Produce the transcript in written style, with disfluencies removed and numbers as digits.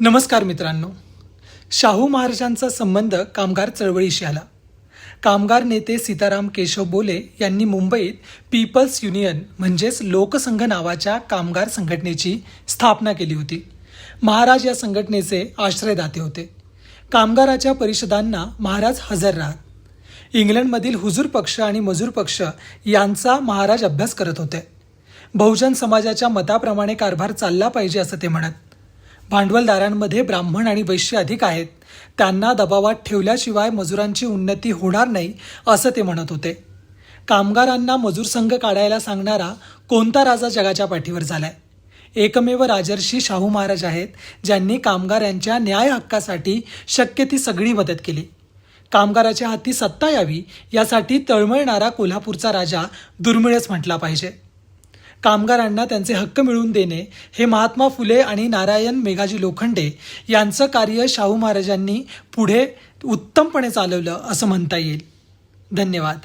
नमस्कार मित्रांनो. शाहू महाराजांचा संबंध कामगार चळवळीशी आला. कामगार नेते सीताराम केशव बोले यांनी मुंबईत पीपल्स युनियन म्हणजेच लोकसंघ नावाच्या कामगार संघटनेची स्थापना केली होती. महाराज या संघटनेचे आश्रयदाते होते. कामगाराच्या परिषदांना महाराज हजर राहत. इंग्लंडमधील हुजूर पक्ष आणि मजूर पक्ष यांचा महाराज अभ्यास करत होते. बहुजन समाजाच्या मताप्रमाणे कारभार चालला पाहिजे असं ते म्हणत. भांडवलदारांमध्ये ब्राह्मण आणि वैश्य अधिक आहेत, त्यांना दबावात ठेवल्याशिवाय मजुरांची उन्नती होणार नाही असं ते म्हणत होते. कामगारांना मजूर संघ काढायला सांगणारा कोणता राजा जगाच्या पाठीवर झालाय? एकमेव राजर्षी शाहू महाराज आहेत, ज्यांनी कामगारांच्या न्याय हक्कासाठी शक्य ती सगळी मदत केली. कामगाराच्या हाती सत्ता यावी यासाठी तळमळणारा कोल्हापूरचा राजा दुर्मिळच म्हटला पाहिजे. कामगारांना त्यांचे हक्क मिळवून देणे हे महात्मा फुले आणि नारायण मेघाजी लोखंडे यांचं कार्य शाहू महाराजांनी पुढे उत्तमपणे चालवलं असं म्हणता येईल. धन्यवाद.